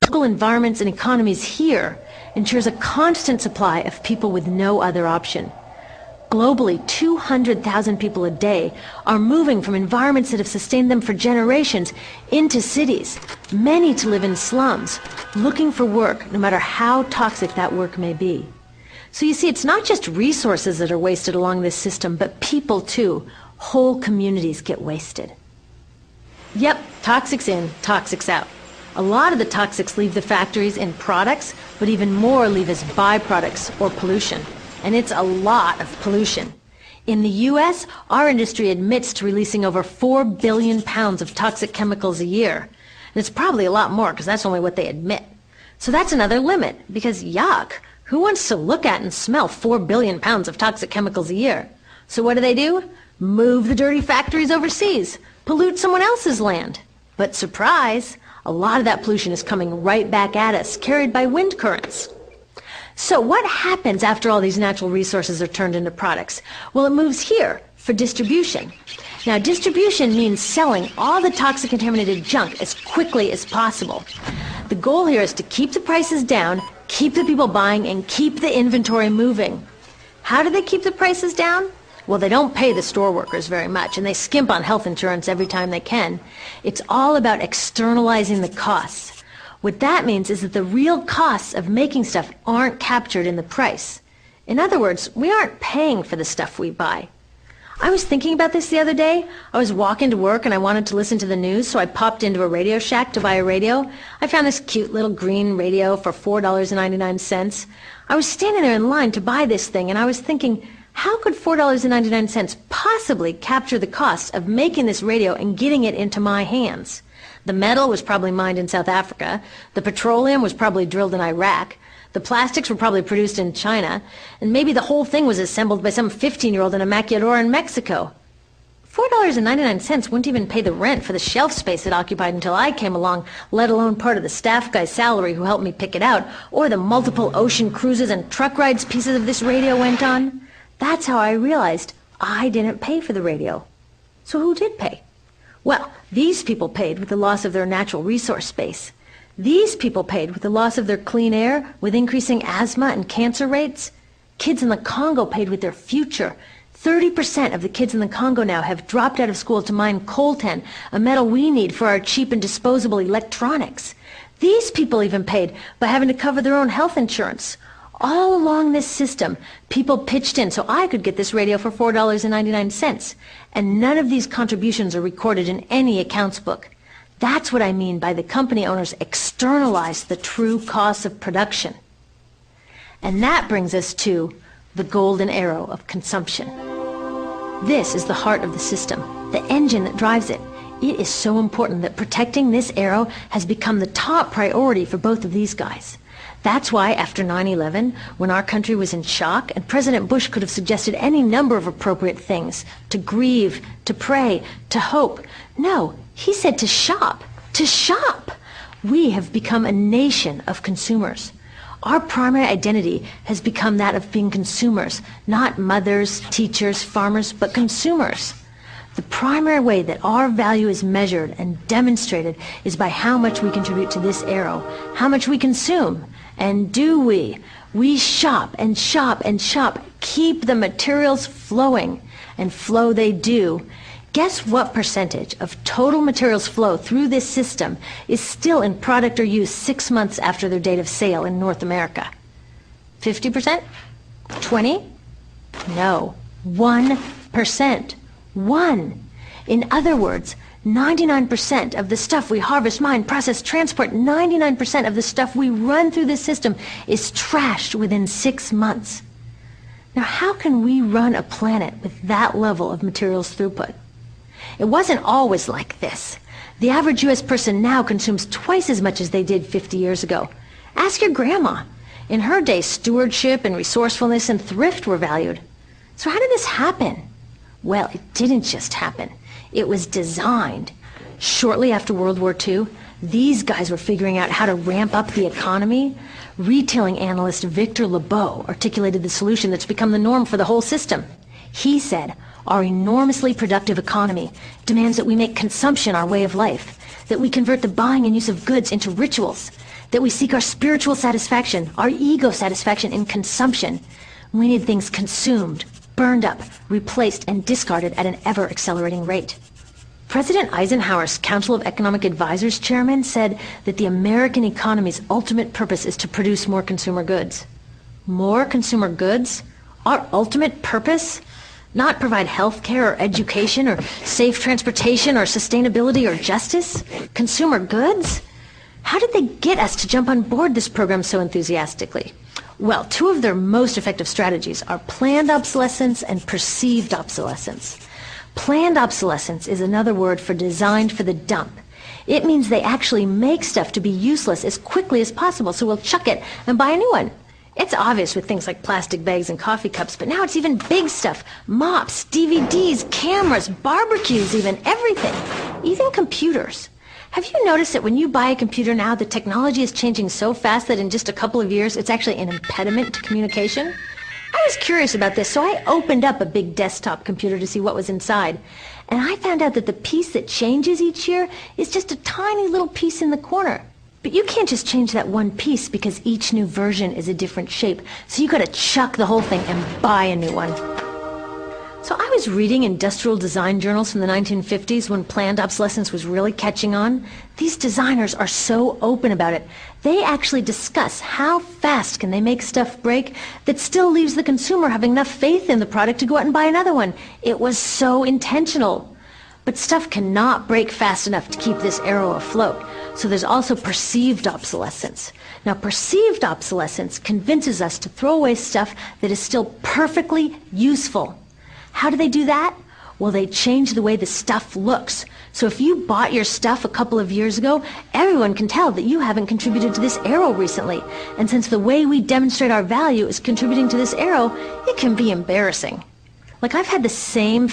local environments and economies here ensures a constant supply of people with no other option. Globally, 200,000 people a day are moving from environments that have sustained them for generations into cities, many to live in slums, looking for work, no matter how toxic that work may be. So you see, it's not just resources that are wasted along this system, but people too. Whole communities get wasted. Yep, toxics in, toxics out. A lot of the toxics leave the factories in products, but even more leave as byproducts or pollution. And it's a lot of pollution. In the U.S., our industry admits to releasing over 4 billion pounds of toxic chemicals a year. And it's probably a lot more, because that's only what they admit. So that's another limit, because yuck, who wants to look at and smell 4 billion pounds of toxic chemicals a year? So what do? Move the dirty factories overseas, pollute someone else's land. But surprise, a lot of that pollution is coming right back at us, carried by wind currents. So what happens after all these natural resources are turned into products? Well, it moves here for distribution. Now, distribution means selling all the toxic contaminated junk as quickly as possible. The goal here is to keep the prices down, keep the people buying, and keep the inventory moving. How do they keep the prices down? Well, they don't pay the store workers very much, and they skimp on health insurance every time they can. It's all about externalizing the costs. What that means is that the real costs of making stuff aren't captured in the price. In other words, we aren't paying for the stuff we buy. I was thinking about this the other day. I was walking to work and I wanted to listen to the news, so I popped into a Radio Shack to buy a radio. I found this cute little green radio for $4.99. I was standing there in line to buy this thing, and I was thinking, how could $4.99 possibly capture the cost of making this radio and getting it into my hands? The metal was probably mined in South Africa. The petroleum was probably drilled in Iraq. The plastics were probably produced in China. And maybe the whole thing was assembled by some 15-year-old in a maquiladora in Mexico. $4.99 wouldn't even pay the rent for the shelf space it occupied until I came along, let alone part of the staff guy's salary who helped me pick it out, or the multiple ocean cruises and truck rides pieces of this radio went on. That's how I realized I didn't pay for the radio. So who did pay? Well, these people paid with the loss of their natural resource space. These people paid with the loss of their clean air, with increasing asthma and cancer rates. Kids in the Congo paid with their future. 30% of the kids in the Congo now have dropped out of school to mine coltan, a metal we need for our cheap and disposable electronics. These people even paid by having to cover their own health insurance. All along this system, people pitched in so I could get this radio for $4.99. And none of these contributions are recorded in any accounts book. That's what I mean by the company owners externalize the true costs of production. And that brings us to the golden arrow of consumption. This is the heart of the system, the engine that drives it. It is so important that protecting this arrow has become the top priority for both of these guys. That's why after 9/11, when our country was in shock, and President Bush could have suggested any number of appropriate things, to grieve, to pray, to hope. No, he said to shop, to shop. We have become a nation of consumers. Our primary identity has become that of being consumers, not mothers, teachers, farmers, but consumers. The primary way that our value is measured and demonstrated is by how much we contribute to this arrow, how much we consume. And do we? We shop and shop and shop, keep the materials flowing, and flow they do. Guess what percentage of total materials flow through this system is still in product or use 6 months after their date of sale in North America? 50%? 20? No, 1%. 1. In other words, 99% of the stuff we harvest, mine, process, transport, 99% of the stuff we run through this system is trashed within 6 months. Now, how can we run a planet with that level of materials throughput? It wasn't always like this. The average U.S. person now consumes twice as much as they did 50 years ago. Ask your grandma. In her day, stewardship and resourcefulness and thrift were valued. So how did this happen? Well, it didn't just happen. It was designed. Shortly after World War II, these guys were figuring out how to ramp up the economy. Retailing analyst Victor Lebeau articulated the solution that's become the norm for the whole system. He said, our enormously productive economy demands that we make consumption our way of life, that we convert the buying and use of goods into rituals, that we seek our spiritual satisfaction, our ego satisfaction in consumption. We need things consumed, burned up, replaced, and discarded at an ever-accelerating rate. President Eisenhower's Council of Economic Advisors chairman said that the American economy's ultimate purpose is to produce more consumer goods. More consumer goods? Our ultimate purpose? Not provide health care or education or safe transportation or sustainability or justice? Consumer goods? How did they get us to jump on board this program so enthusiastically? Well, two of their most effective strategies are planned obsolescence and perceived obsolescence. Planned obsolescence is another word for designed for the dump. It means they actually make stuff to be useless as quickly as possible, so we'll chuck it and buy a new one. It's obvious with things like plastic bags and coffee cups, but now it's even big stuff. Mops, DVDs, cameras, barbecues even, everything. Even computers. Have you noticed that when you buy a computer now, the technology is changing so fast that in just a couple of years, it's actually an impediment to communication? I was curious about this, so I opened up a big desktop computer to see what was inside. And I found out that the piece that changes each year is just a tiny little piece in the corner. But you can't just change that one piece because each new version is a different shape. So you gotta chuck the whole thing and buy a new one. So I was reading industrial design journals from the 1950s when planned obsolescence was really catching on. These designers are so open about it. They actually discuss how fast can they make stuff break that still leaves the consumer having enough faith in the product to go out and buy another one. It was so intentional. But stuff cannot break fast enough to keep this arrow afloat. So there's also perceived obsolescence. Now, perceived obsolescence convinces us to throw away stuff that is still perfectly useful. How do they do that? Well, they change the way the stuff looks. So if you bought your stuff a couple of years ago, everyone can tell that you haven't contributed to this arrow recently. And since the way we demonstrate our value is contributing to this arrow, it can be embarrassing. Like, I've had the same